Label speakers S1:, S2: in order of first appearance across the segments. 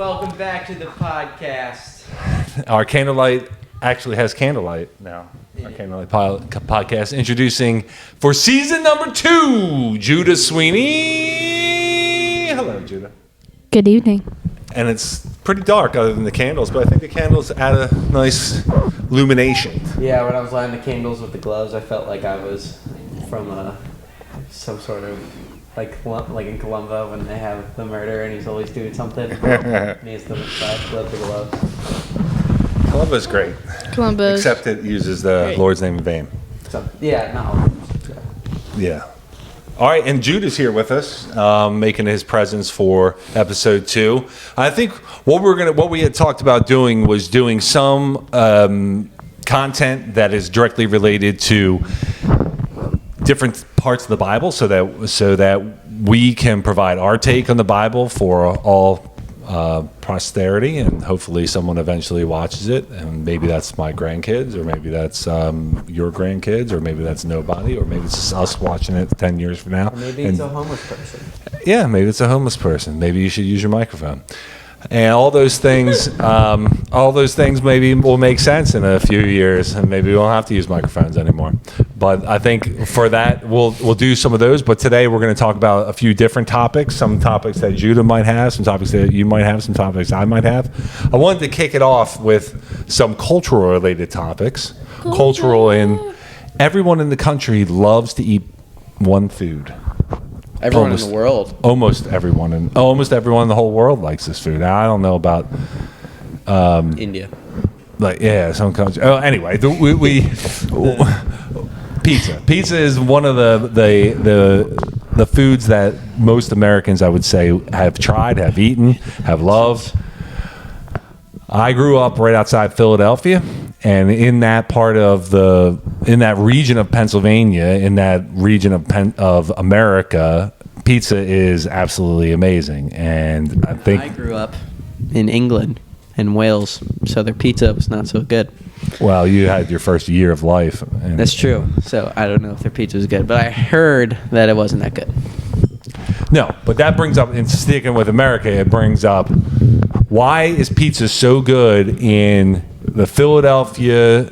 S1: welcome back to the podcast.
S2: Our candlelight actually has candlelight now. Our candlelight podcast introducing for season number 2, Judah Sweeney. Hello, Judah.
S3: Good evening.
S2: And it's pretty dark other than the candles, but I think the candles add a nice illumination.
S1: Yeah, when I was lighting the candles with the gloves, I felt like I was from some sort of like in Columbo when they have the murder and he's always doing something. And he has to let the gloves.
S2: Columbo's great.
S3: Columbus.
S2: Except it uses the Lord's name in vain.
S1: So, yeah, not all.
S2: Yeah. All right, and Judah's here with us, making his presence for episode 2. I think what we had talked about doing was doing some content that is directly related to different parts of the Bible, so that we can provide our take on the Bible for all posterity, and hopefully someone eventually watches it, and maybe that's my grandkids, or maybe that's your grandkids, or maybe that's nobody, or maybe it's just us watching it 10 years from now.
S1: Or maybe it's a homeless person.
S2: Yeah, maybe it's a homeless person. Maybe you should use your microphone. And all those things maybe will make sense in a few years, and maybe we won't have to use microphones anymore. But I think for that, we'll do some of those. But today we're going to talk about a few different topics, some topics that Judah might have, some topics that you might have, some topics I might have. I wanted to kick it off with some cultural-related topiks. Cultural in everyone in the country loves to eat one food.
S1: Everyone in the world.
S2: Almost everyone in the whole world likes this food. Now, I don't know about
S1: India.
S2: Like, yeah, some countries. Oh, anyway, pizza. Pizza is one of the foods that most Americans, I would say, have tried, have eaten, have loved. I grew up right outside Philadelphia, and in that region of Pennsylvania, in that region of America, pizza is absolutely amazing. And I think
S1: I grew up in England and Wales, so their pizza was not so good.
S2: Well, you had your first year of life.
S1: That's true. So I don't know if their pizza was good, but I heard that it wasn't that good.
S2: No, but that brings up, and sticking with America, it brings up, why is pizza so good in the Philadelphia,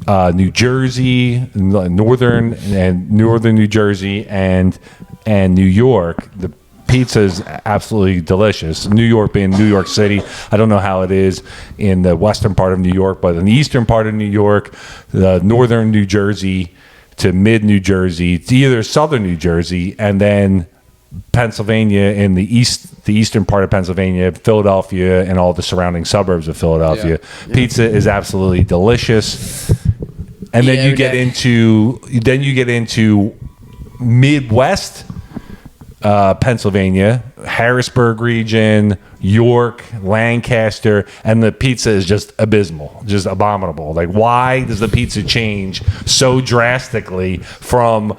S2: New Jersey, northern New Jersey, and New York? The pizza is absolutely delicious. New York being New York City, I don't know how it is in the western part of New York, but in the eastern part of New York, the northern New Jersey to mid New Jersey, to either southern New Jersey, and then Pennsylvania in the eastern part of Pennsylvania, Philadelphia, and all the surrounding suburbs of Philadelphia. Yeah. Pizza is absolutely delicious. And then you get into Midwest Pennsylvania, Harrisburg region, York, Lancaster, and the pizza is just abysmal, just abominable. Like, why does the pizza change so drastically from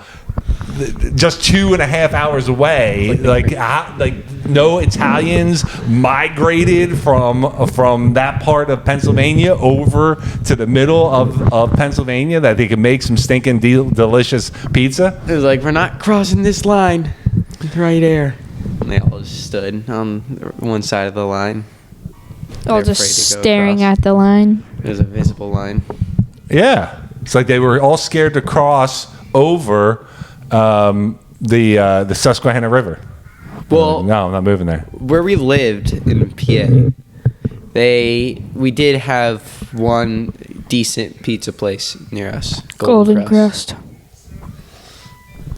S2: just 2.5 hours away? Like no Italians migrated from that part of Pennsylvania over to the middle of Pennsylvania that they could make some stinking delicious pizza.
S1: It was like, we're not crossing this line right here. And they all just stood on one side of the line.
S3: All just staring at the line.
S1: There's a visible line.
S2: Yeah. It's like they were all scared to cross over the Susquehanna River.
S1: Well,
S2: no, I'm not moving there.
S1: Where we lived in PA, we did have one decent pizza place near us.
S3: Golden Crust.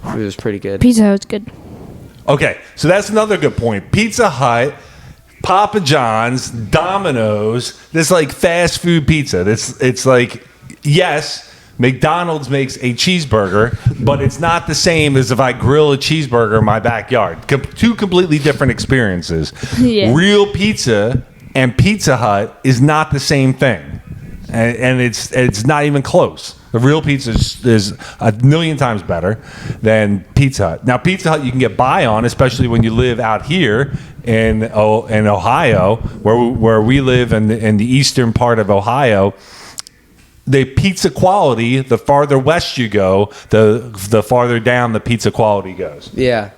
S1: It was pretty good.
S3: Pizza Hut's good.
S2: Okay, so that's another good point. Pizza Hut, Papa John's, Domino's, this like fast food pizza. It's like, yes, McDonald's makes a cheeseburger, but it's not the same as if I grill a cheeseburger in my backyard. Two completely different experiences.
S3: Yeah.
S2: Real pizza and Pizza Hut is not the same thing. And it's not even close. The real pizza is a million times better than Pizza Hut. Now, Pizza Hut you can get by on, especially when you live out here in Ohio, where we live in the eastern part of Ohio. The pizza quality, the farther west you go, the farther down the pizza quality goes.
S1: Yeah.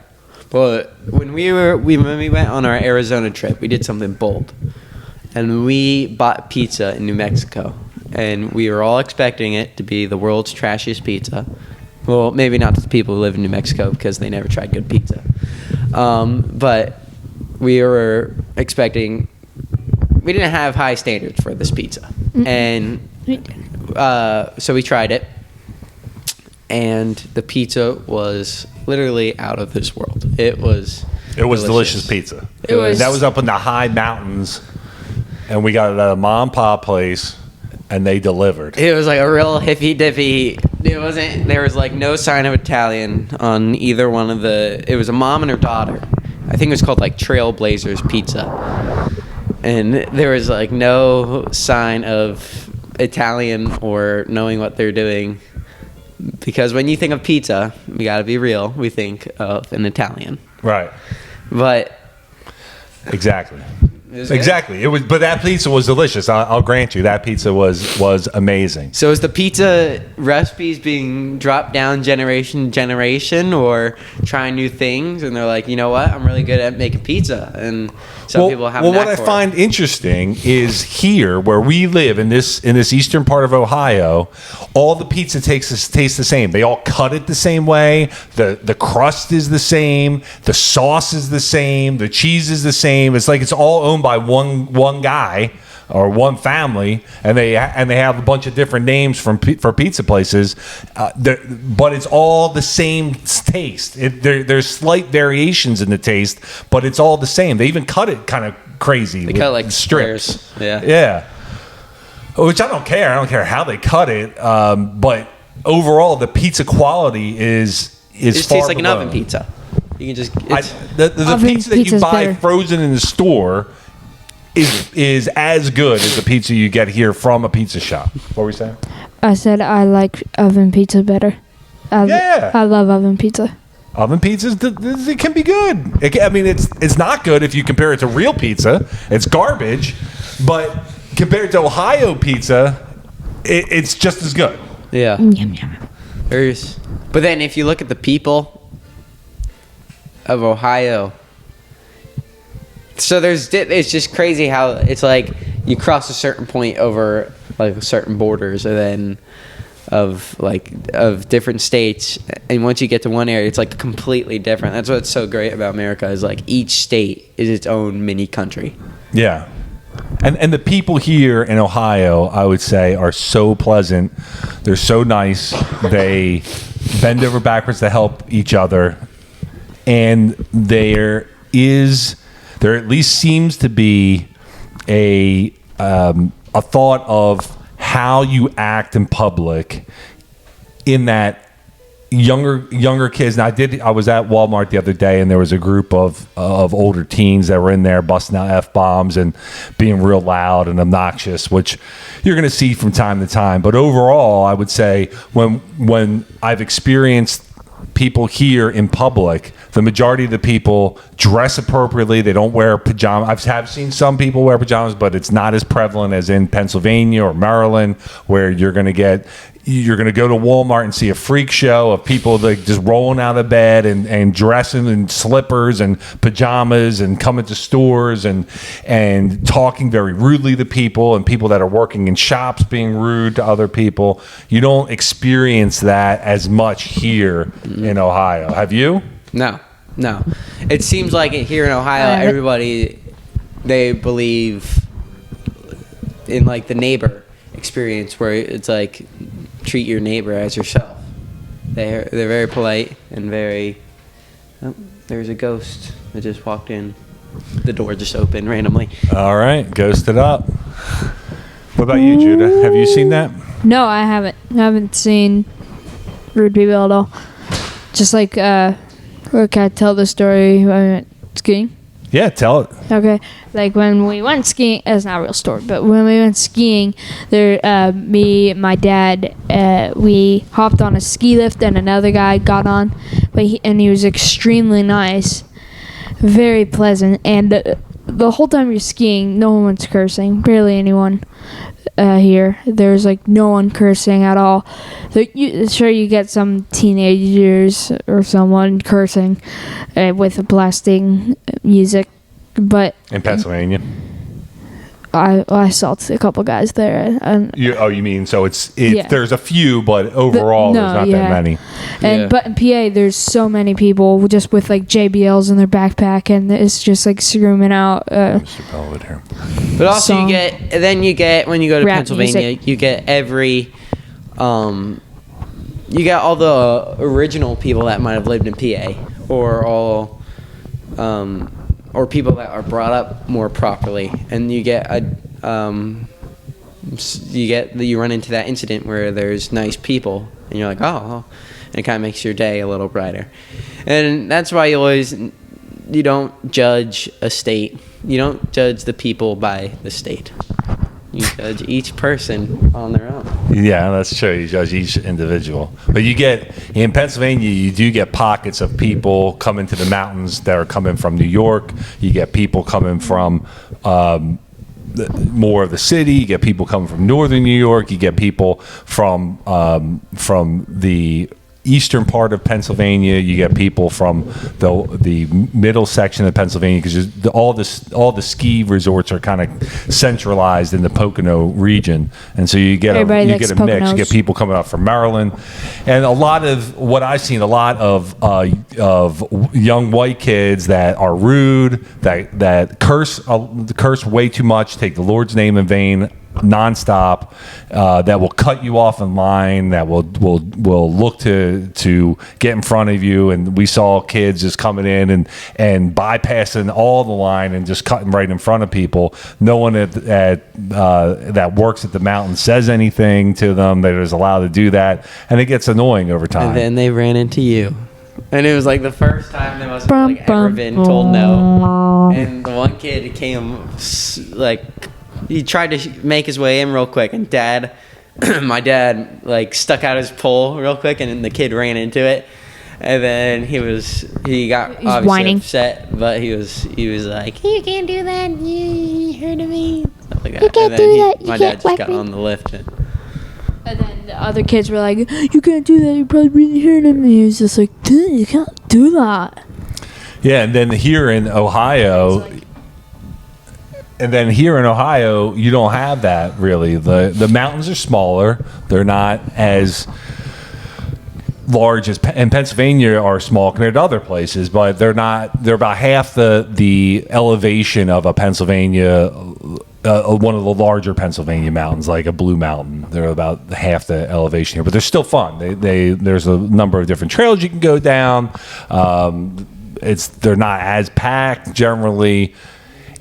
S1: But when we went on our Arizona trip, we did something bold. and we bought pizza in New Mexico, and we were all expecting it to be the world's trashiest pizza. Well, maybe not to the people who live in New Mexico because they never tried good pizza. But we were expecting, we didn't have high standards for this pizza. And so we tried it, and the pizza was literally out of this world. It was
S2: delicious pizza. That was up in the high mountains, and we got it at a mom and pop place, and they delivered.
S1: It was like a real hippy dippy. There was like no sign of Italian on either one of the. It was a mom and her daughter. I think it was called like Trailblazers Pizza, and there was like no sign of Italian or knowing what they're doing. Because when you think of pizza, we got to be real. We think of an Italian,
S2: right?
S1: But
S2: exactly. It was, but that pizza was delicious. I'll grant you that pizza was amazing.
S1: So is the pizza recipes being dropped down generation to generation, or trying new things? And they're like, you know what, I'm really good at making pizza, and some people have.
S2: Well, what I find interesting is here where we live in this eastern part of Ohio, all the pizza tastes the same. They all cut it the same way. The crust is the same. The sauce is the same. The cheese is the same. It's like it's all owned by one guy or one family, and they have a bunch of different names for pizza places, but it's all the same taste. There's slight variations in the taste, but it's all the same. They even cut it kind of crazy. They cut it like strips. Yeah. Which I don't care. I don't care how they cut it, but overall the pizza quality is
S1: it
S2: far
S1: tastes like
S2: below.
S1: an oven pizza. You can just
S2: the pizza that you buy better. Frozen in the store is as good as the pizza you get here from a pizza shop. What were you saying?
S3: I said I like oven pizza better. I love oven pizza.
S2: Oven pizzas, it can be good. It's not good if you compare it to real pizza. It's garbage. But compared to Ohio pizza, it's just as good.
S1: Yeah.
S3: Yum, yum.
S1: But then if you look at the people of Ohio, so it's just crazy how it's like you cross a certain point over like certain borders, and then of different states, and once you get to one area, it's like completely different. That's what's so great about America, is like each state is its own mini country.
S2: Yeah. And the people here in Ohio, I would say, are so pleasant. They're so nice. They bend over backwards to help each other. And there at least seems to be a thought of how you act in public, in that younger kids. And I was at Walmart the other day, and there was a group of older teens that were in there busting out F-bombs and being real loud and obnoxious, which you're going to see from time to time. But overall, I would say when I've experienced people here in public, the majority of the people dress appropriately. They don't wear pajamas. I have seen some people wear pajamas, but it's not as prevalent as in Pennsylvania or Maryland, where you're going to go to Walmart and see a freak show of people like just rolling out of bed and dressing in slippers and pajamas and coming to stores and talking very rudely to people, and people that are working in shops being rude to other people. You don't experience that as much here in Ohio. Have you?
S1: No. It seems like here in Ohio, everybody, they believe in like the neighbor experience, where it's like treat your neighbor as yourself. They're very polite and very. Oh, there's a ghost that just walked in. The door just opened randomly.
S2: All right, ghosted up. What about you, Judah? Have you seen that?
S3: No, I haven't. I haven't seen rude people at all. Just like, can I tell the story when I went skiing?
S2: Yeah, tell it.
S3: Okay. Like when we went skiing, it's not a real story, but when we went skiing, me, my dad, we hopped on a ski lift, and another guy got on, and he was extremely nice, very pleasant, and the whole time you're skiing, no one's cursing, barely anyone here. There's like no one cursing at all. You get some teenagers or someone cursing with blasting music, but
S2: in Pennsylvania.
S3: I saw a couple guys there, and
S2: You mean so
S3: Yeah.
S2: there's a few, but overall there's not that many.
S3: And
S1: Yeah.
S3: but in PA, there's so many people just with like JBLs in their backpack, and it's just like screaming out.
S2: Mr. Belvedere.
S1: But also
S3: song.
S1: you get when you go to
S3: Rap
S1: Pennsylvania,
S3: music.
S1: you get you got all the original people that might have lived in PA, or all, or people that are brought up more properly, and you run into that incident where there's nice people, and you're like, oh, and it kind of makes your day a little brighter, and that's why you don't judge a state, you don't judge the people by the state. You judge each person on their own.
S2: Yeah, that's true. You judge each individual. But in Pennsylvania, you do get pockets of people coming to the mountains that are coming from New York. You get people coming from more of the city. You get people coming from northern New York. You get people from the eastern part of Pennsylvania. You get people from the middle section of Pennsylvania, because all the ski resorts are kind of centralized in the Pocono region, and so you get a mix. You get people coming up from Maryland, and a lot of what I've seen, a lot of young white kids that are rude, that curse way too much, take the Lord's name in vain nonstop, that will cut you off in line, that will look to get in front of you. And we saw kids just coming in and bypassing all the line and just cutting right in front of people. No one that works at the mountain says anything to them. That is allowed to do that, and it gets annoying over time.
S1: And then they ran into you. And it was like the first time they must have ever been told no. And the one kid came he tried to make his way in real quick, and my dad stuck out his pole real quick, and then the kid ran into it, and then he got obviously
S3: whining.
S1: upset, but he was like, you can't do that, you heard of me, stuff like that.
S3: You can't do that,
S1: My
S3: you
S1: dad
S3: can't
S1: just
S3: whack
S1: got
S3: me.
S1: on the lift.
S3: And then the other kids were like, you can't do that, you're probably really hurting me. He was just like, dude, you can't do that.
S2: Yeah, and then here in Ohio, you don't have that really. The mountains are smaller. They're not as large as and Pennsylvania are small compared to other places, but they're about half the elevation of a Pennsylvania, one of the larger Pennsylvania mountains, like a Blue Mountain. They're about half the elevation here, but they're still fun. There's a number of different trails you can go down. They're not as packed generally.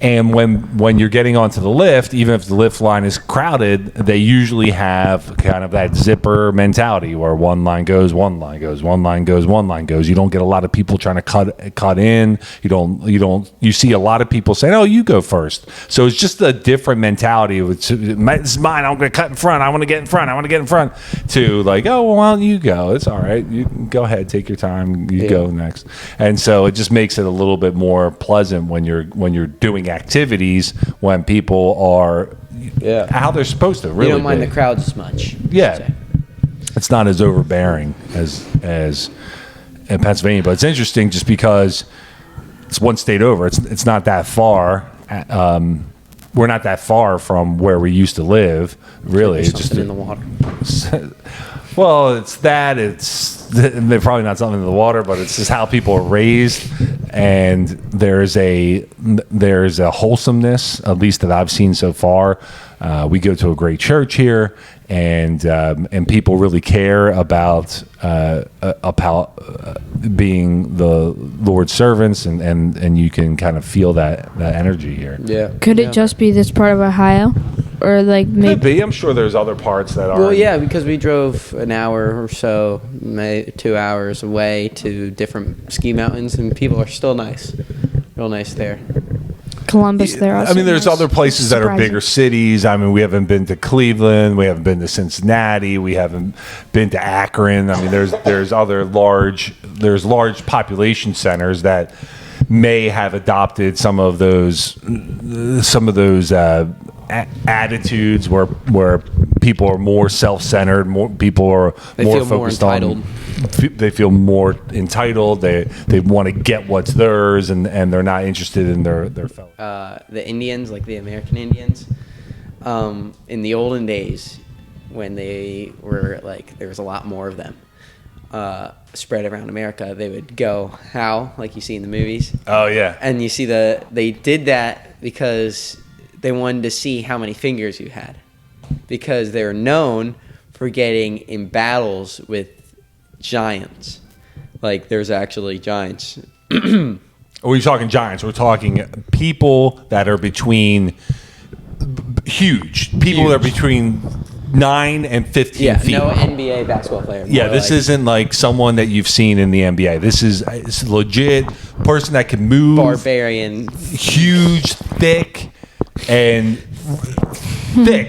S2: And when you're getting onto the lift, even if the lift line is crowded, they usually have kind of that zipper mentality where one line goes, one line goes, one line goes, one line goes. You don't get a lot of people trying to cut in. You see a lot of people saying, "Oh, you go first." So it's just a different mentality. This is mine. I'm going to cut in front. I want to get in front. I want to get in front. To like, oh, well, why don't you go? It's all right. You go ahead. Take your time. You go next. And so it just makes it a little bit more pleasant when you're doing activities, when people are how they're supposed to. Really,
S1: you don't mind the crowds as much.
S2: Yeah, it's not as overbearing as in Pennsylvania, but it's interesting just because it's one state over. It's not that far. We're not that far from where we used to live. Really,
S1: There's
S2: it's just
S1: something in the water.
S2: Well, it's that. They're probably not something in the water, but it's just how people are raised, and there's a wholesomeness, at least that I've seen so far. We go to a great church here, and people really care about being the Lord's servants, and you can kind of feel that energy here.
S1: Yeah.
S3: Could it just be this part of Ohio? Or like
S2: Could
S3: maybe
S2: be. I'm sure there's other parts that are.
S1: Well, yeah, because we drove an hour or so, 2 hours away to different ski mountains, and people are still nice, real nice there.
S3: Columbus there also.
S2: I mean, there's
S3: nice.
S2: other places that are
S3: Surprising.
S2: bigger cities. I mean, we haven't been to Cleveland. We haven't been to Cincinnati. We haven't been to Akron. I mean, there's other large population centers that may have adopted some of those attitudes where people are more self-centered, more people are
S1: They
S2: more
S1: feel more
S2: focused on.
S1: entitled.
S2: they feel more entitled. They want to get what's theirs, and they're not interested in their fellow.
S1: The Indians, like the American Indians, in the olden days, when they were like, there was a lot more of them spread around America, they would go howl, like you see in the movies.
S2: Oh yeah.
S1: And you see they did that because they wanted to see how many fingers you had, because they're known for getting in battles with giants. Like, there's actually giants.
S2: Are we talking giants? We're talking people that are between huge people that are between 9 and 15 feet.
S1: No NBA basketball player.
S2: Yeah, this isn't like someone that you've seen in the NBA. This is it's legit person that can move.
S1: Barbarian.
S2: Huge, thick,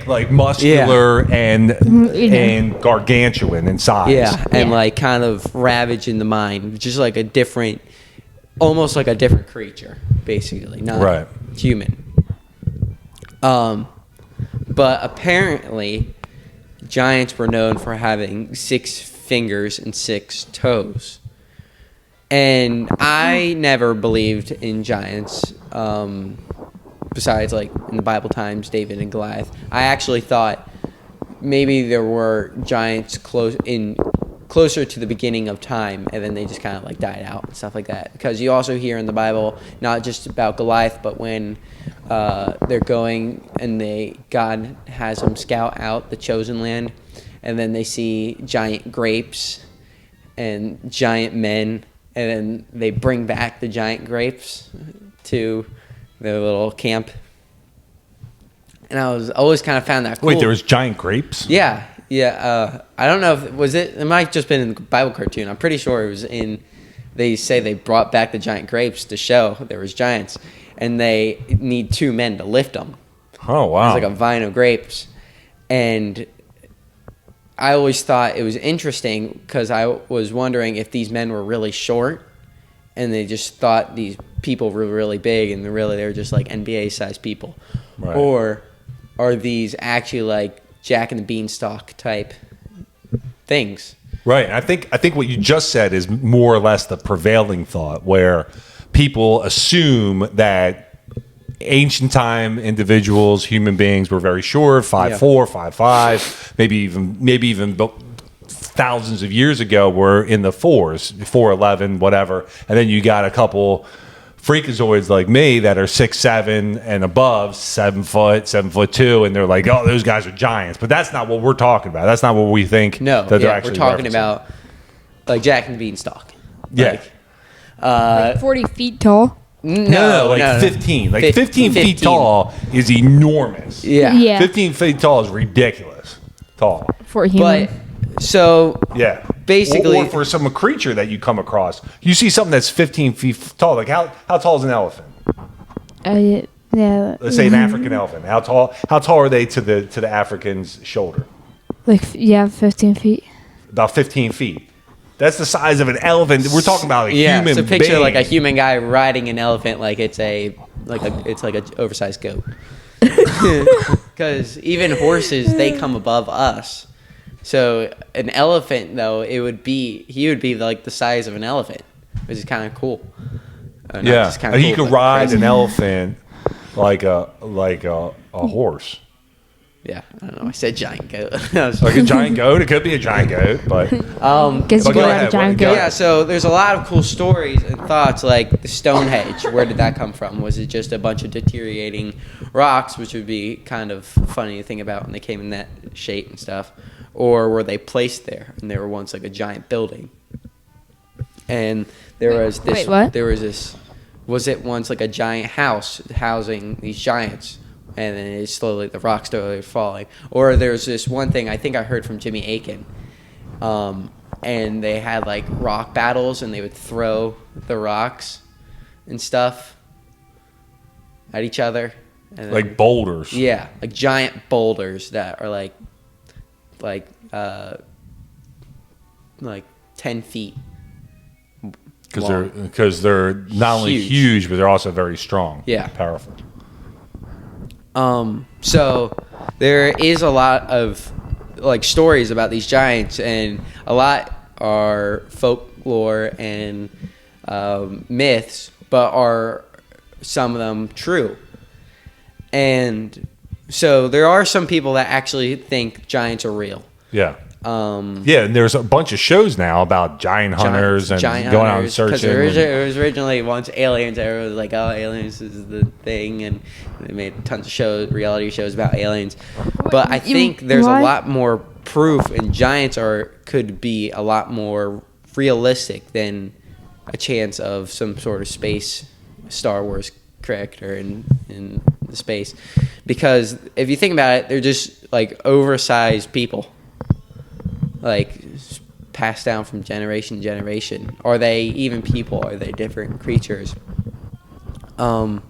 S2: like muscular and gargantuan in size.
S1: Yeah, and like kind of ravaging the mind, just like almost like a different creature, basically, not human. But apparently, giants were known for having 6 fingers and 6 toes. And I never believed in giants, besides like in the Bible times, David and Goliath. I actually thought maybe there were giants closer to the beginning of time, and then they just kind of like died out and stuff like that. Because you also hear in the Bible not just about Goliath, but when they're going and God has them scout out the chosen land, and then they see giant grapes and giant men, and then they bring back the giant grapes to their little camp. And I was always kind of found that cool.
S2: Wait, there was giant grapes?
S1: Yeah. I don't know if it might just been in the Bible cartoon. I'm pretty sure it was they say they brought back the giant grapes to show there was giants, and they need 2 men to lift them.
S2: Oh, wow.
S1: It's like a vine of grapes. And I always thought it was interesting because I was wondering if these men were really short and they just thought these people were really big and they're just like NBA-sized people. Right. Or are these actually like Jack and the Beanstalk type things?
S2: Right. I think what you just said is more or less the prevailing thought, where people assume that ancient time individuals, human beings, were very short, 5'4", 5'5", maybe even thousands of years ago were in the 4s, 4'11", whatever, and then you got a couple freakazoids like me that are 6'7" and above, 7 foot, 7'2", and they're like, oh, those guys are giants. But that's not what we're talking about. That's not what we think.
S1: No,
S2: that they're actually
S1: we're talking
S2: referencing.
S1: About like Jack and the Beanstalk.
S2: Yeah.
S3: Like 40 feet tall.
S2: No, 15. Like 15 feet tall is enormous.
S3: Yeah.
S2: 15 feet tall is ridiculous tall.
S3: For a human.
S1: But, so,
S2: yeah.
S1: Basically.
S2: Or for some creature that you come across. You see something that's 15 feet tall. Like how tall is an elephant?
S3: Yeah.
S2: Let's say an African elephant. How tall are they to the African's shoulder?
S3: 15 feet.
S2: About 15 feet. That's the size of an elephant. We're talking about a human
S1: so picture
S2: being.
S1: like a human guy riding an elephant like it's an oversized goat. Because even horses, they come above us. So an elephant, though, he would be like the size of an elephant, which is kind of cool.
S2: He could ride an elephant like a horse.
S1: Yeah, I don't know. I said giant goat.
S2: Like a giant goat? It could be a giant goat, but...
S3: Guess you could have a giant goat.
S1: Yeah, so there's a lot of cool stories and thoughts, like the Stonehenge. Where did that come from? Was it just a bunch of deteriorating rocks, which would be kind of funny to think about when they came in that shape and stuff? Or were they placed there, and they were once like a giant building? And was it once like a giant house housing these giants? And then the rocks slowly falling. Or there's this one thing I think I heard from Jimmy Akin, and they had like rock battles, and they would throw the rocks and stuff at each other. And then,
S2: like boulders.
S1: Yeah, like giant boulders that are like 10 feet.
S2: Because they're not only huge, but they're also very strong.
S1: Yeah,
S2: powerful.
S1: So there is a lot of like stories about these giants, and a lot are folklore and myths, but are some of them true? And so there are some people that actually think giants are real.
S2: Yeah. Yeah, and there's a bunch of shows now about giant hunters and going out and searching.
S1: Because it was originally once aliens. Everyone was like, "Oh, aliens is the thing," and they made tons of shows, reality shows about aliens. But I think there's a lot more proof, and giants could be a lot more realistic than a chance of some sort of space Star Wars character in the space. Because if you think about it, they're just like oversized people. Like passed down from generation to generation. Are they even people? Are they different creatures? But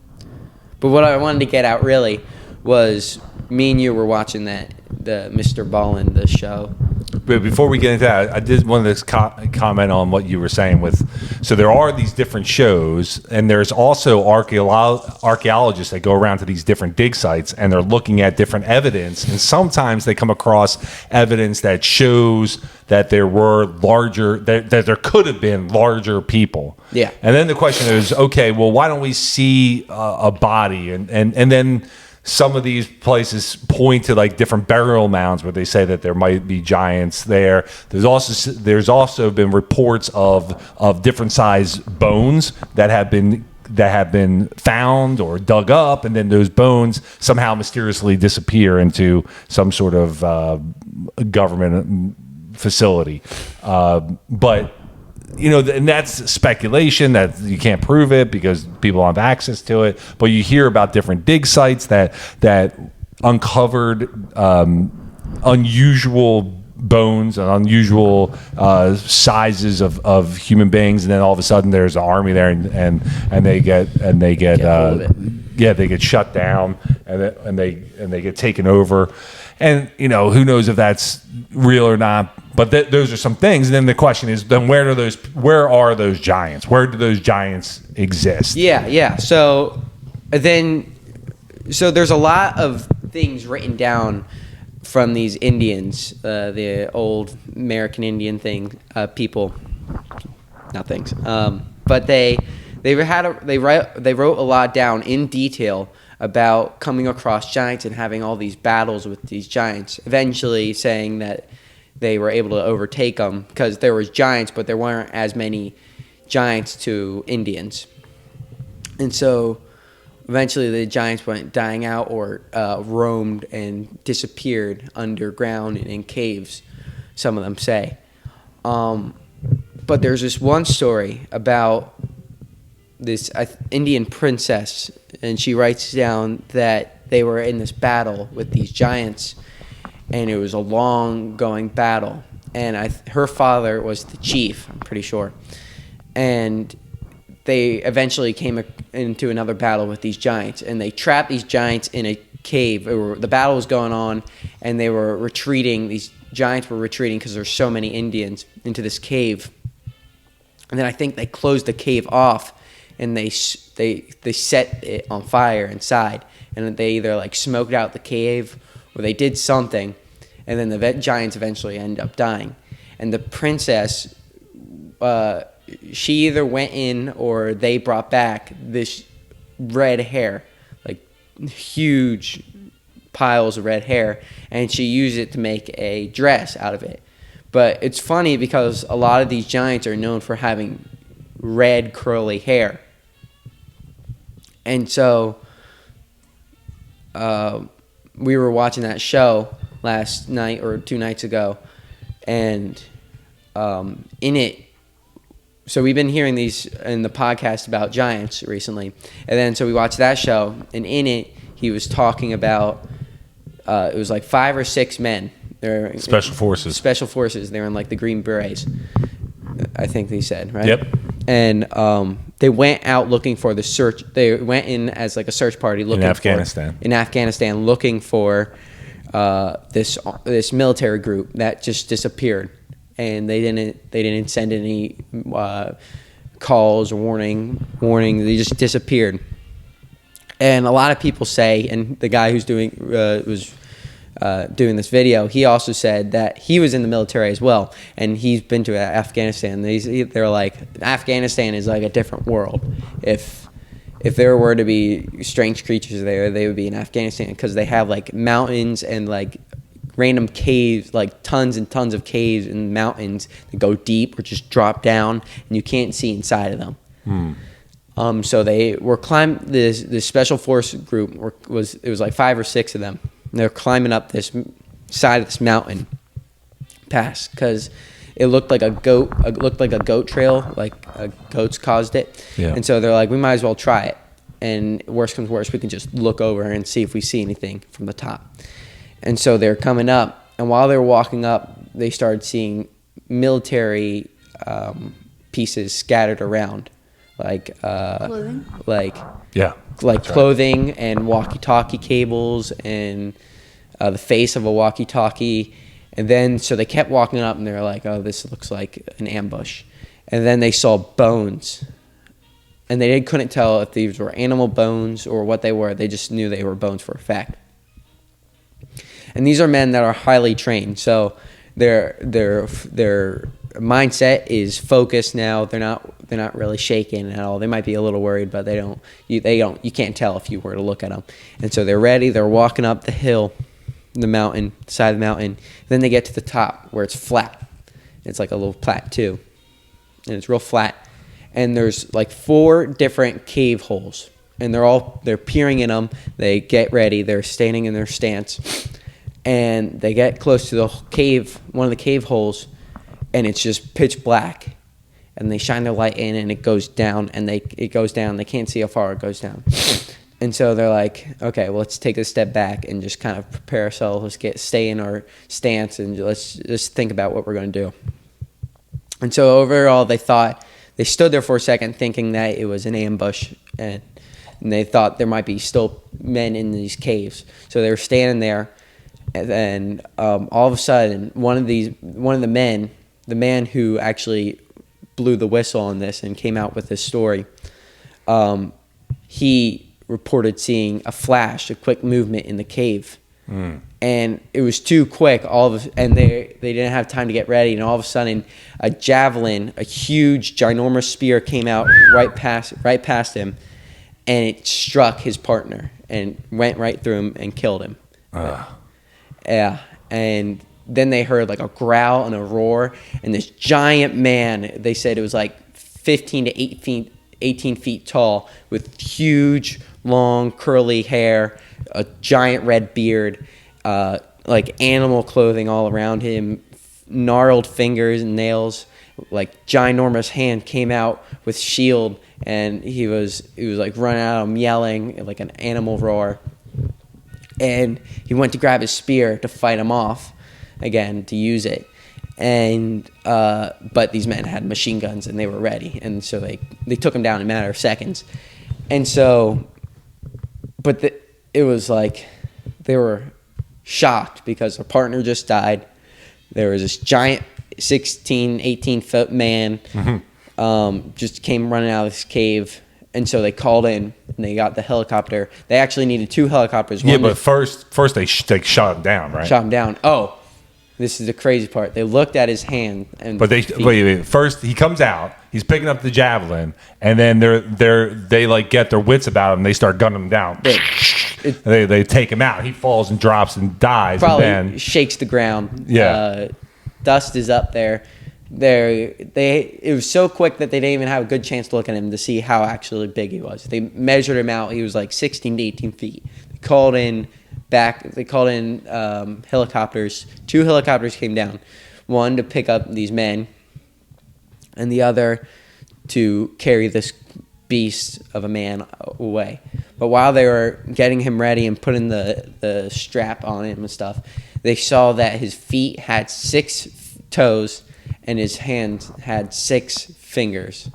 S1: what I wanted to get out really was me and you were watching the Mr. Ballin, the show.
S2: But before we get into that, I did want to comment on what you were saying so there are these different shows, and there's also archaeologists that go around to these different dig sites, and they're looking at different evidence, and sometimes they come across evidence that shows that there were that there could have been larger people.
S1: Yeah.
S2: And then the question is, okay, well, why don't we see a body? And then some of these places point to like different burial mounds where they say that there might be giants there. There's also been reports of different size bones that have been found or dug up, and then those bones somehow mysteriously disappear into some sort of government facility. But and that's speculation, that you can't prove it because people don't have access to it. But you hear about different dig sites that uncovered unusual bones and unusual sizes of human beings, and then all of a sudden there's an army there, and they get they get shut down, and they get taken over. And who knows if that's real or not, but those are some things. And then the question is, then where are those giants? Where do those giants exist?
S1: Yeah. So there's a lot of things written down from these Indians, the old American Indian people, not things. But they wrote a lot down in detail about coming across giants and having all these battles with these giants, eventually saying that they were able to overtake them because there was giants, but there weren't as many giants to Indians. And so eventually the giants went dying out or roamed and disappeared underground and in caves, some of them say. But there's this one story about this Indian princess, and she writes down that they were in this battle with these giants, and it was a long-going battle. And her father was the chief, I'm pretty sure. And they eventually came into another battle with these giants, and they trapped these giants in a cave. The battle was going on, and they were retreating. These giants were retreating because there's so many Indians into this cave. And then I think they closed the cave off, and they set it on fire inside, and they either like smoked out the cave or they did something, and then the giants eventually end up dying. And the princess, she either went in or they brought back this red hair, like huge piles of red hair, and she used it to make a dress out of it. But it's funny because a lot of these giants are known for having red curly hair. And so we were watching that show last night or 2 nights ago, and in it, so we've been hearing these in the podcast about giants recently, and then so we watched that show, and in it he was talking about it was like 5 or 6 men. They're
S2: Special forces.
S1: They were in like the Green Berets, I think they said, right?
S2: Yep.
S1: And they went out looking for the search. They went in as like a search party looking
S2: in Afghanistan
S1: looking for this military group that just disappeared, and they didn't send any calls or warning. They just disappeared. And a lot of people say, and the guy who's doing was
S4: doing this video, he also said that he was in the military as well, and he's been to Afghanistan. They're like, Afghanistan is like a different world. If there were to be strange creatures there, they would be in Afghanistan, because they have like mountains and like random caves, like tons and tons of caves and mountains that go deep or just drop down, and you can't see inside of them. So they were climbing this special force group. It was like 5 or 6 of them. And they're climbing up this side of this mountain pass, because it looked like a goat trail, like goats caused it.
S2: Yeah.
S4: And so they're like, we might as well try it. And worst comes worst, we can just look over and see if we see anything from the top. And so they're coming up, and while they were walking up, they started seeing military pieces scattered around, like
S3: Clothing?
S4: like clothing and walkie-talkie cables and the face of a walkie-talkie. And then so they kept walking up, and they were like, oh, this looks like an ambush. And then they saw bones, and they couldn't tell if these were animal bones or what they were. They just knew they were bones for a fact. And these are men that are highly trained, so their mindset is focused now. They're not really shaken at all. They might be a little worried, but you can't tell if you were to look at them. And so they're ready. They're walking up the hill, the mountain, side of the mountain. Then they get to the top where it's flat. It's like a little plateau, and it's real flat. And there's like 4 different cave holes, and they're peering in them. They get ready. They're standing in their stance. And they get close to the cave, one of the cave holes, and it's just pitch black. And they shine their light in, and it goes down, and it goes down. They can't see how far it goes down. And so they're like, okay, well, let's take a step back and just kind of prepare ourselves. Let's stay in our stance, and let's just think about what we're going to do. And so overall, they stood there for a second thinking that it was an ambush, and they thought there might be still men in these caves. So they were standing there. And then all of a sudden, one of the men, the man who actually blew the whistle on this and came out with this story, he reported seeing a flash, a quick movement in the cave. And it was too quick. And they didn't have time to get ready. And all of a sudden, a javelin, a huge, ginormous spear, came out right past him, and it struck his partner and went right through him and killed him. Yeah, and then they heard like a growl and a roar, and this giant man, they said it was like 15 to 18 feet tall, with huge, long, curly hair, a giant red beard, like animal clothing all around him, gnarled fingers and nails, like ginormous hand came out with shield, and he was like running at him, yelling like an animal roar. And he went to grab his spear to fight him off again, to use it. And but these men had machine guns, and they were ready. And so they took him down in a matter of seconds. And so, but it was like they were shocked because their partner just died. There was this giant 16, 18-foot man just came running out of this cave. And so they called in, and they got the helicopter. They actually needed 2 helicopters.
S2: Yeah, but first they shot him down, right?
S4: Shot him down. Oh, this is the crazy part. They looked at his hand, and
S2: wait. First he comes out. He's picking up the javelin, and then they like get their wits about him. They start gunning him down. They take him out. He falls and drops and dies.
S4: Probably
S2: and then
S4: shakes the ground.
S2: Yeah,
S4: dust is up there. It was so quick that they didn't even have a good chance to look at him to see how actually big he was. They measured him out. He was like 16 to 18 feet. They called in helicopters. 2 helicopters came down. One to pick up these men, and the other to carry this beast of a man away. But while they were getting him ready and putting the strap on him and stuff, they saw that his feet had 6 toes, and his hands had 6 fingers,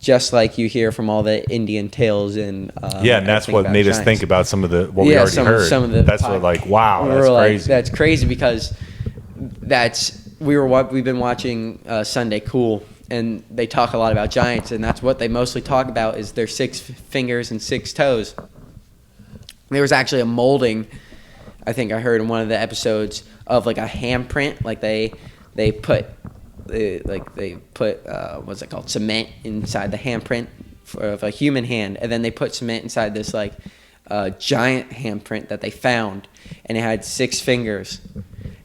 S4: just like you hear from all the Indian tales. And
S2: and that's what made us think about some of what we already heard.
S4: Some of the
S2: that's what, like, wow, that's crazy.
S4: That's crazy because we've been watching Sunday Cool, and they talk a lot about giants, and that's what they mostly talk about is their 6 fingers and 6 toes. There was actually a molding I think I heard in one of the episodes of like a handprint, like they put what's it called, cement inside the handprint of a human hand, and then they put cement inside this like giant handprint that they found, and it had 6 fingers.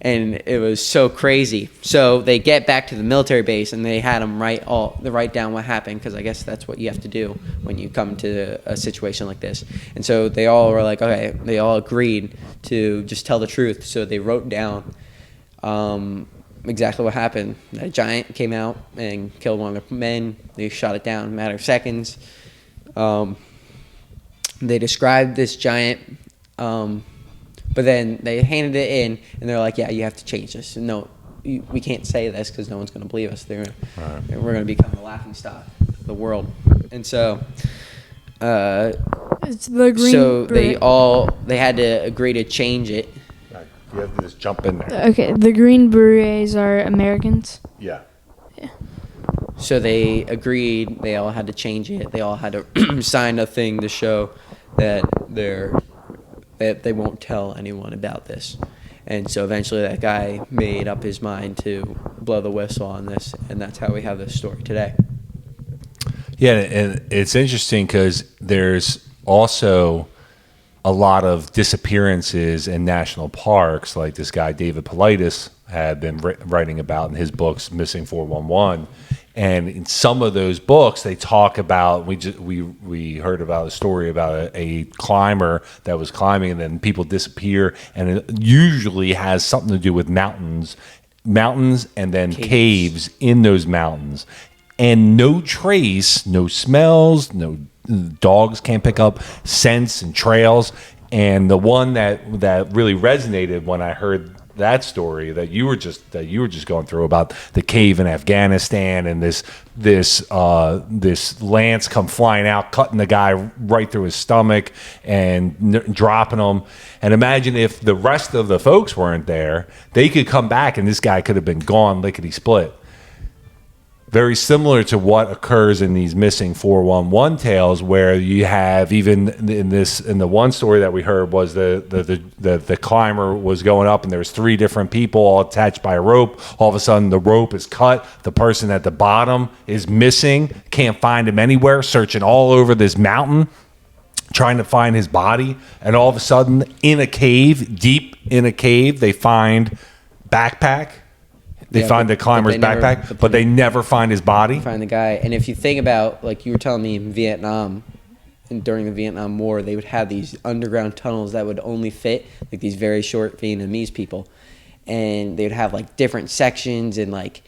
S4: And it was so crazy. So they get back to the military base, and they had them write down what happened, because I guess that's what you have to do when you come to a situation like this. And so they all were like, okay, they all agreed to just tell the truth. So they wrote down exactly what happened. A giant came out and killed one of the men. They shot it down in a matter of seconds. They described this giant. But then they handed it in, and they're like, yeah, you have to change this. No, we can't say this because no one's going to believe us. We're going to become the laughingstock of the world. And so
S3: It's the green.
S4: so
S3: beret.
S4: they had to agree to change it.
S2: You have to just jump in there.
S3: Okay, the Green Berets are Americans.
S2: Yeah.
S4: So they agreed. They all had to change it. They all had to sign a thing to show that they won't tell anyone about this. And so eventually that guy made up his mind to blow the whistle on this, and that's how we have this story today.
S2: Yeah, and it's interesting because there's also a lot of disappearances in national parks, like this guy David Paulides had been writing about in his books, Missing 411. And in some of those books, they talk about, we heard about a story about a climber that was climbing, and then people disappear, and it usually has something to do with mountains, and then caves in those mountains. And no trace, no smells, no dogs can't pick up scents and trails. And the one that really resonated when I heard that story that you were just going through about the cave in Afghanistan, and this lance come flying out, cutting the guy right through his stomach and dropping him. And imagine if the rest of the folks weren't there, they could come back and this guy could have been gone lickety split. Very similar to what occurs in these missing 411 tales, where you have, even in the one story that we heard, was the climber was going up, and there was 3 different people all attached by a rope. All of a sudden the rope is cut, the person at the bottom is missing, can't find him anywhere, searching all over this mountain trying to find his body, and all of a sudden in a cave, deep in a cave, they find backpack. They find the climber's backpack, but they never find his body.
S4: Find the guy. And if you think about, like you were telling me, in Vietnam, and during the Vietnam War, they would have these underground tunnels that would only fit like these very short Vietnamese people, and they would have like different sections, and like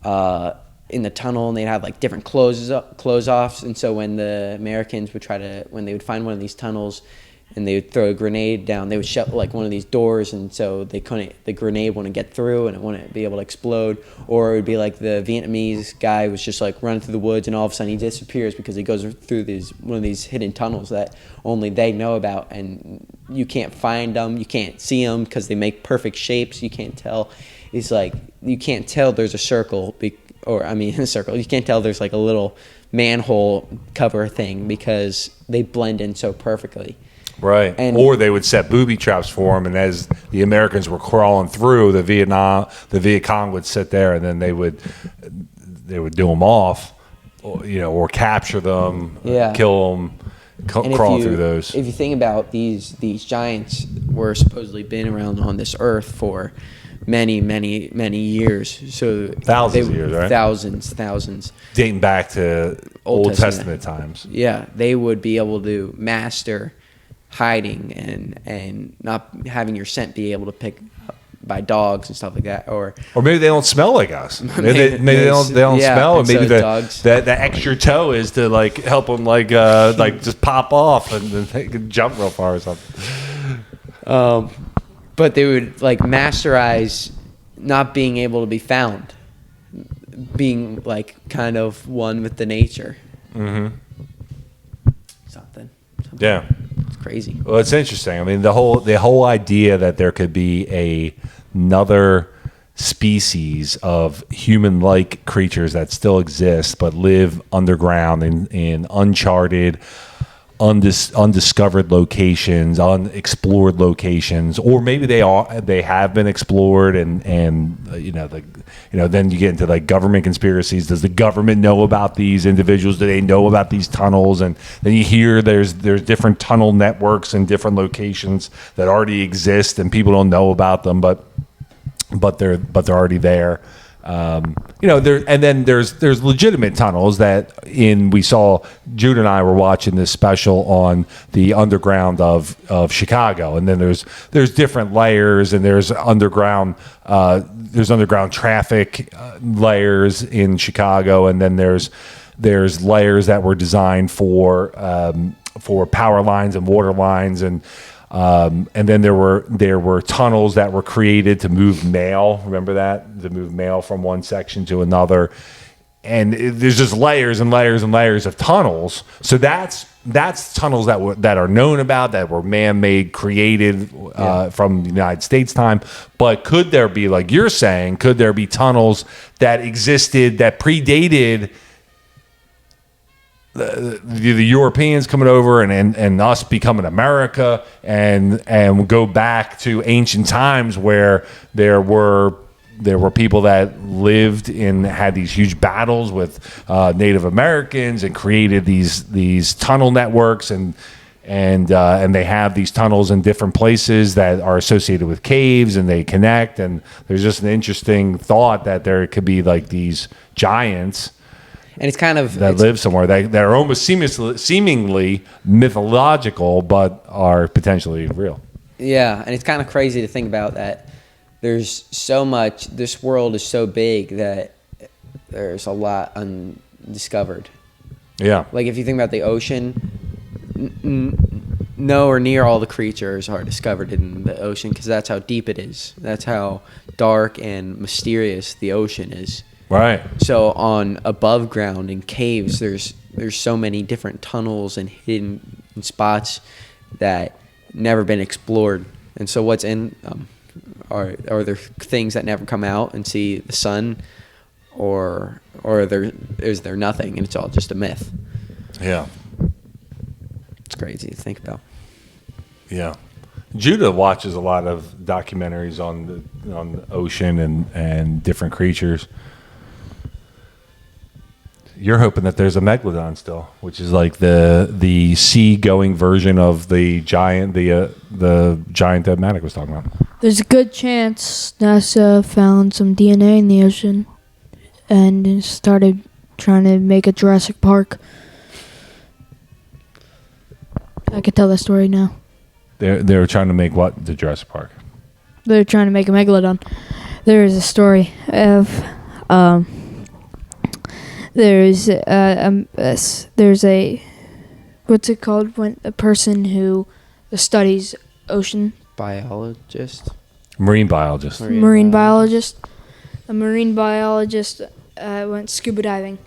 S4: in the tunnel, and they'd have like different close offs. And so when the Americans would when they would find one of these tunnels, and they would throw a grenade down, they would shut like one of these doors, and so the grenade wouldn't get through, and it wouldn't be able to explode. Or it would be like the Vietnamese guy was just like running through the woods, and all of a sudden he disappears because he goes through one of these hidden tunnels that only they know about, and you can't find them, you can't see them because they make perfect shapes. You can't tell. It's like you can't tell there's a circle, a circle. You can't tell there's like a little manhole cover thing because they blend in so perfectly.
S2: Right. Or they would set booby traps for them, and as the Americans were crawling through, the Viet Cong would sit there, and then they would do them off, or capture them, kill them, crawl through those.
S4: If you think about these giants were supposedly been around on this earth for many, many, many years. So
S2: thousands of years, right?
S4: Thousands.
S2: Dating back to Old Testament times.
S4: Yeah, they would be able to master hiding and not having your scent be able to pick up by dogs and stuff like that, or
S2: maybe they don't smell like us. Maybe they don't smell, and maybe the extra toe is to like help them like just pop off and then they can jump real far or something.
S4: But they would like masterize not being able to be found, being like kind of one with the nature.
S2: Mm-hmm.
S4: Something.
S2: Yeah.
S4: Crazy.
S2: Well, it's interesting. I mean, the whole idea that there could be another species of human-like creatures that still exist but live underground in uncharted, undiscovered locations, unexplored locations, or maybe they have been explored, and then you get into like government conspiracies. Does the government know about these individuals? Do they know about these tunnels? And then you hear there's different tunnel networks in different locations that already exist, and people don't know about them, but they're already there. And then there's legitimate tunnels that we saw. Jude and I were watching this special on the underground of Chicago, and then there's different layers, and there's underground traffic layers in Chicago, and then there's layers that were designed for power lines and water lines, and then there were tunnels that were created to move mail. Remember that? To move mail from one section to another. And there's just layers and layers and layers of tunnels. So that's tunnels that are known about, that were man-made, created from the United States time. But could there be, like you're saying, could there be tunnels that existed that predated the Europeans coming over and us becoming America, and go back to ancient times where there were people that lived and had these huge battles with Native Americans and created these tunnel networks, and they have these tunnels in different places that are associated with caves, and they connect. And there's just an interesting thought that there could be like these giants.
S4: And it's kind of
S2: that live somewhere that are almost seemingly mythological, but are potentially real.
S4: Yeah, and it's kind of crazy to think about that. There's so much. This world is so big that there's a lot undiscovered.
S2: Yeah.
S4: Like if you think about the ocean, nowhere near all the creatures are discovered in the ocean, because that's how deep it is. That's how dark and mysterious the ocean is.
S2: Right.
S4: So on above ground in caves, there's so many different tunnels and hidden spots that never been explored. And so what's in are there things that never come out and see the sun, or is there nothing and it's all just a myth?
S2: Yeah.
S4: It's crazy to think about.
S2: Yeah. Judah watches a lot of documentaries on the ocean and different creatures. You're hoping that there's a megalodon still, which is like the sea-going version of the giant that Matic was talking about.
S3: There's a good chance NASA found some DNA in the ocean and started trying to make a Jurassic Park. I could tell that story now.
S2: They were trying to make what? The Jurassic Park?
S3: They're trying to make a megalodon. There is a story of there's a what's it called when a person who studies ocean
S2: Marine biologist.
S3: Marine biologist. A marine biologist went scuba diving,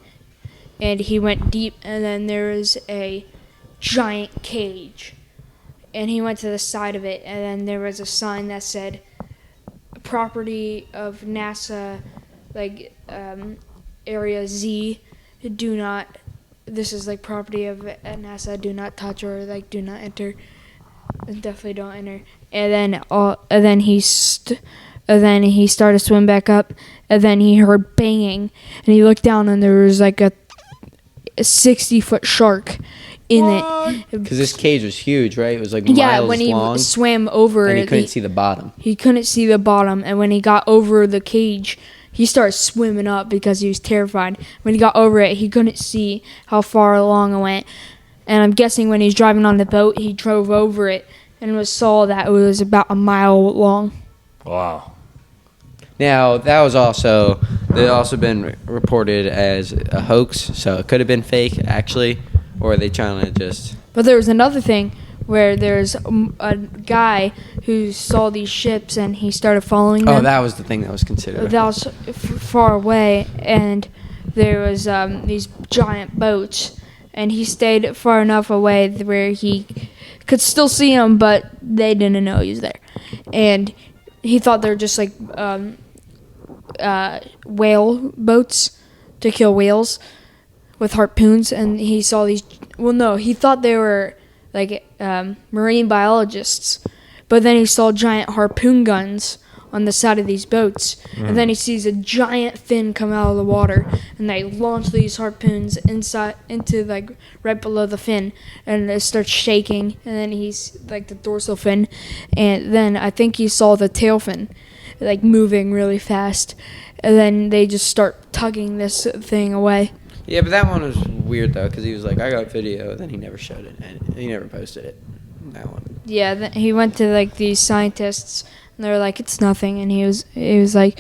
S3: and he went deep, and then there was a giant cage, and he went to the side of it, and then there was a sign that said property of NASA, like area Z, this is like property of NASA, do not touch, or like do not enter, and definitely don't enter. And then he started to swim back up, and then he heard banging, and he looked down, and there was like a 60-foot shark in it.
S4: Because this cage was huge, right? It was like miles long.
S3: Yeah, when he swam over
S4: and
S3: it,
S4: he couldn't see the bottom.
S3: He couldn't see the bottom, and when he got over the cage, he started swimming up because he was terrified. When he got over it, he couldn't see how far along it went. And I'm guessing when he's driving on the boat, he drove over it and saw that it was about a mile long.
S2: Wow.
S4: Now, that was also been reported as a hoax, so it could have been fake, actually, or are they trying to just...
S3: But there was another thing where there's a guy who saw these ships, and he started following them.
S4: Oh, that was the thing that was considered.
S3: That was far away, and there was these giant boats, and he stayed far enough away where he could still see them, but they didn't know he was there. And he thought they were just like whale boats to kill whales with harpoons, and he saw these. Well, no, he thought they were marine biologists. But then he saw giant harpoon guns on the side of these boats, and then he sees a giant fin come out of the water, and they launch these harpoons into like right below the fin, and it starts shaking, and then he's like the dorsal fin, and then I think he saw the tail fin like moving really fast, and then they just start tugging this thing away.
S4: Yeah, but that one was weird though, because he was like, I got video, then he never showed it, and he never posted it. That one.
S3: Yeah, he went to like these scientists, and they were like, it's nothing, and he was like,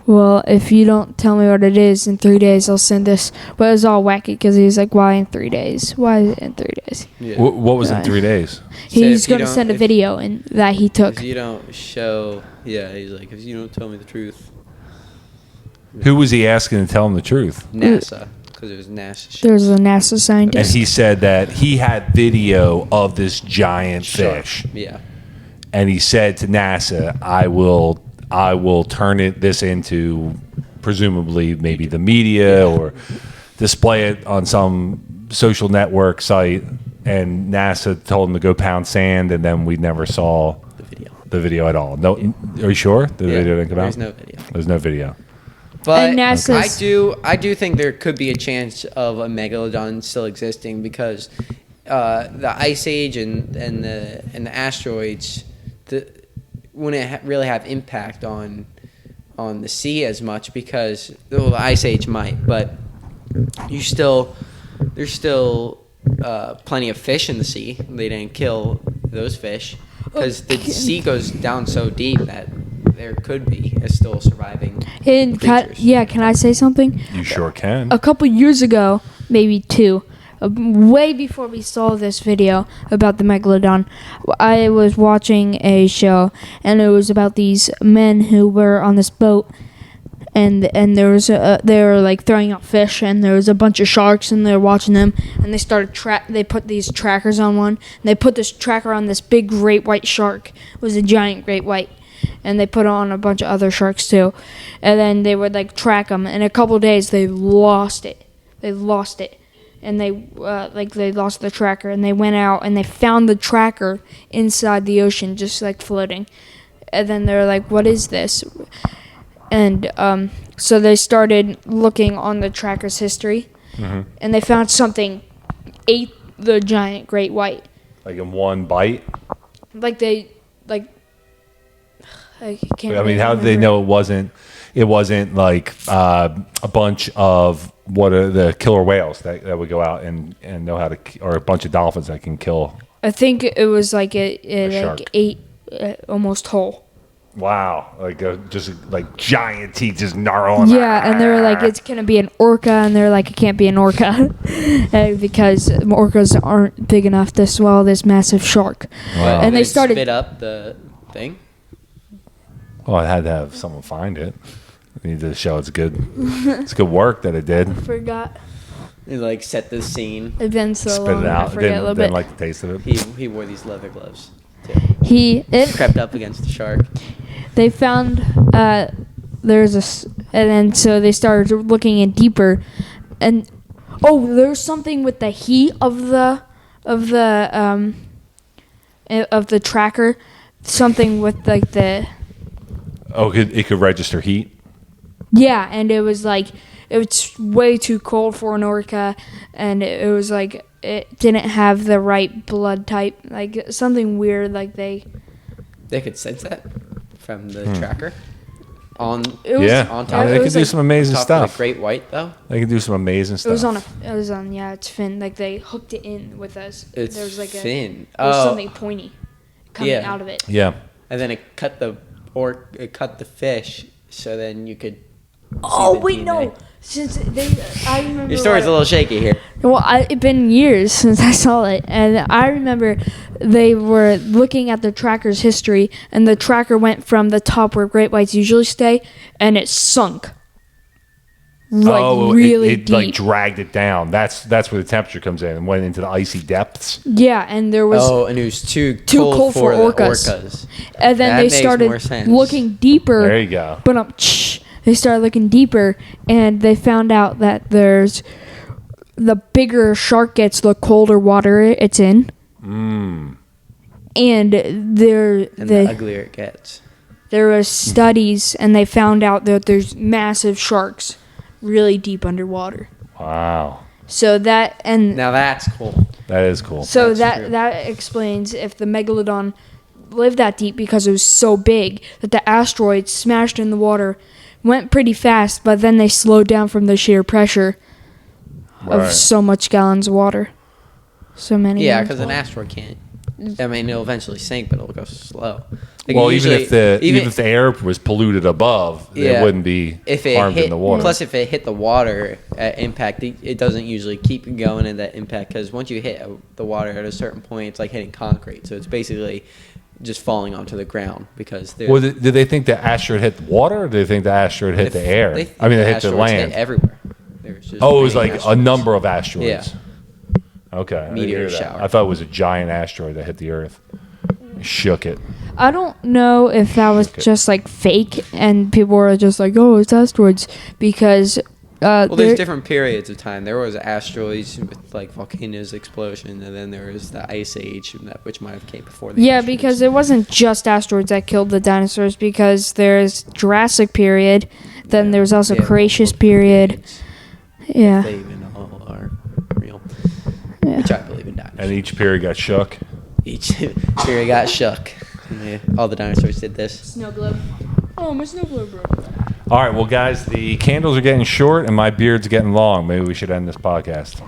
S3: well, if you don't tell me what it is in 3 days, I'll send this. But it was all wacky because he was like, why in 3 days? Why is it in 3 days?
S4: Yeah.
S2: What was in 3 days?
S3: He's going to send a video that he took.
S4: If you don't show, yeah, he's like, if you don't tell me the truth.
S2: Who was he asking to tell him the truth?
S4: NASA, because it was NASA shit.
S3: There's a NASA
S2: And
S3: scientist.
S2: he said that he had video of this giant fish.
S4: Yeah.
S2: And he said to NASA, I will turn this into presumably maybe the media or display it on some social network site. And NASA told him to go pound sand, and then we never saw the video at all. No, are you sure the video didn't come out?
S4: There's no video.
S2: There's no video.
S4: But
S3: And NASA's
S4: I do think there could be a chance of a megalodon still existing because the ice age and the asteroids wouldn't really have impact on the sea as much because the ice age might, but there's still plenty of fish in the sea. They didn't kill those fish because the sea goes down so deep that there could be still surviving creatures.
S3: Can I say something?
S2: You sure can.
S3: A couple years ago, maybe 2, way before we saw this video about the megalodon, I was watching a show, and it was about these men who were on this boat, and there was they were like throwing out fish, and there was a bunch of sharks, and they were watching them, and they started they put these trackers on one, and they put this tracker on this big great white shark. It was a giant great white. And they put on a bunch of other sharks too, and then they would like track them. In a couple of days, they lost it, and they lost the tracker. And they went out and they found the tracker inside the ocean, just like floating. And then they're like, "What is this?" And so they started looking on the tracker's history, and they found something ate the giant great white.
S2: Like in one bite?
S3: I can't
S2: I mean,
S3: really
S2: how did they
S3: remember.
S2: know it wasn't like a bunch of what are the killer whales that would go out and know how to, or a bunch of dolphins that can kill?
S3: I think it was like it
S2: shark.
S3: like ate almost whole.
S2: Wow, like just like giant teeth just gnarling.
S3: Yeah, and they were like, it's gonna be an orca, and they're like, it can't be an orca because orcas aren't big enough to swallow this massive shark.
S2: Wow.
S3: And they started
S4: spit up the thing.
S2: Well, I had to have someone find it. I need to show it's good. It's good work that it did.
S3: forgot.
S4: They like set the scene.
S3: It's been so
S2: Spit
S3: long.
S2: it
S3: I
S2: out.
S3: forget a little
S2: Didn't
S3: bit.
S2: like the taste of it.
S4: He wore these leather gloves. Too.
S3: Crept
S4: Crept up against the shark.
S3: They found and then so they started looking in deeper, and there's something with the heat of the tracker, something with like the
S2: It could register heat.
S3: yeah, and it was like it's way too cold for an orca, and it was like it didn't have the right blood type, like something weird, like they
S4: They could sense that from the tracker. On
S3: it was,
S2: Yeah.
S4: on top.
S2: They
S3: it
S2: could
S3: was
S2: do
S3: like-
S2: some amazing
S4: top of the
S2: stuff.
S4: great white though.
S2: They can do some amazing
S3: It
S2: stuff.
S3: was on its fin, like they hooked it in with us.
S4: It's
S3: there was like
S4: fin.
S3: There was
S4: Oh.
S3: something pointy coming
S4: Yeah.
S3: out of it.
S2: Yeah.
S4: And then it cut the fish, so then you could.
S3: Oh
S4: the
S3: wait,
S4: DNA.
S3: no. I remember.
S4: Your story's a little shaky here.
S3: Well, it's been years since I saw it, and I remember they were looking at the tracker's history, and the tracker went from the top where great whites usually stay, and it sunk. Like really
S2: it
S3: deep.
S2: like dragged it down. That's where the temperature comes in and went into the icy depths.
S3: Yeah, and there was
S4: And it was too
S3: cold for
S4: the
S3: orcas. And then
S4: That
S3: they
S4: makes
S3: started
S4: more sense.
S3: looking deeper.
S2: There you go.
S3: But they started looking deeper, and they found out that there's the bigger shark gets, the colder water it's in, And
S4: The uglier it gets.
S3: there was studies, and they found out that there's massive sharks really deep underwater.
S2: Wow.
S3: So that and
S4: Now that's cool.
S2: That is cool.
S3: so
S4: that's true.
S3: that explains if the megalodon lived that deep because it was so big that the asteroid smashed in the water, went pretty fast, but then they slowed down from the sheer pressure
S2: Right.
S3: of so much gallons of water. So many.
S4: Yeah,
S3: gallons
S4: because
S3: of
S4: an
S3: water.
S4: asteroid can't. I mean, it'll eventually sink, but it'll go slow. Like,
S2: Well,
S4: usually-
S2: even if the air was polluted above, it
S4: Yeah.
S2: wouldn't be
S4: if it
S2: harmed
S4: hit,
S2: in the water.
S4: Plus, if it hit the water at impact, it doesn't usually keep going in that impact because once you hit the water at a certain point, it's like hitting concrete. So it's basically just falling onto the ground because there's.
S2: Well, did they think the asteroid hit the water, or did they think the asteroid hit the air?
S4: they think
S2: I mean, it hit the
S4: asteroids
S2: land.
S4: hit everywhere. There's just
S2: Oh, it was
S4: many
S2: like a
S4: asteroids.
S2: number of asteroids.
S4: Yeah.
S2: Okay. I didn't
S4: Meteor
S2: hear that.
S4: shower.
S2: I thought it was a giant asteroid that hit the Earth. Shook it.
S3: I don't know if that was
S2: Okay.
S3: just like fake, and people were just like, "Oh, it's asteroids," because
S4: Well,
S3: there-
S4: there's different periods of time. There was asteroids with like volcanoes explosion, and then there was the ice age, which might have came before. The
S3: Yeah,
S4: asteroids.
S3: because it wasn't just asteroids that killed the dinosaurs. Because there's Jurassic period, then there's also
S4: Yeah,
S3: Cretaceous
S4: multiple
S3: period.
S4: periods.
S3: Yeah,
S4: They even all are real,
S3: yeah.
S4: which I believe in dinosaurs.
S2: And each period got shook.
S4: Each period got shook. Yeah, all the dinosaurs did this.
S3: Snow globe. Oh, my snow globe broke.
S2: All right, well, guys, the candles are getting short and my beard's getting long. Maybe we should end this podcast.
S4: All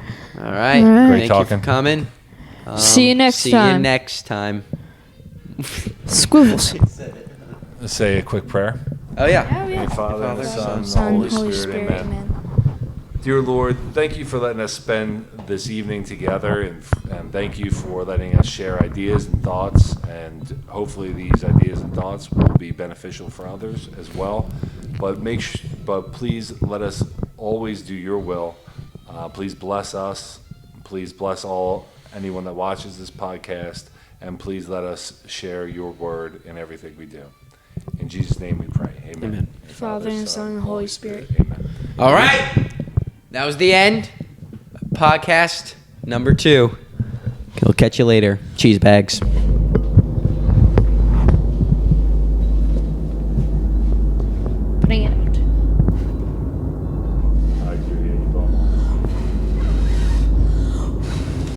S4: right.
S3: All right.
S2: Great
S4: Thank
S2: talking.
S4: you for coming.
S3: See you next
S4: see
S3: time.
S4: you next time.
S3: Squivels.
S2: Let's say a quick prayer.
S4: Oh yeah.
S3: Oh, yeah.
S2: Father, and the Son, and the
S3: Son,
S2: Holy Spirit, amen. Dear Lord, thank you for letting us spend this evening together, and thank you for letting us share ideas and thoughts, and hopefully these ideas and thoughts will be beneficial for others as well. But but please let us always do your will. Please bless us. Please bless anyone that watches this podcast, and please let us share your word in everything we do. In Jesus' name we pray. Amen.
S4: Amen.
S3: Father and Son and Holy Spirit.
S2: Amen.
S4: All right. That was the end. Podcast number 2. We'll catch you later. Cheese bags.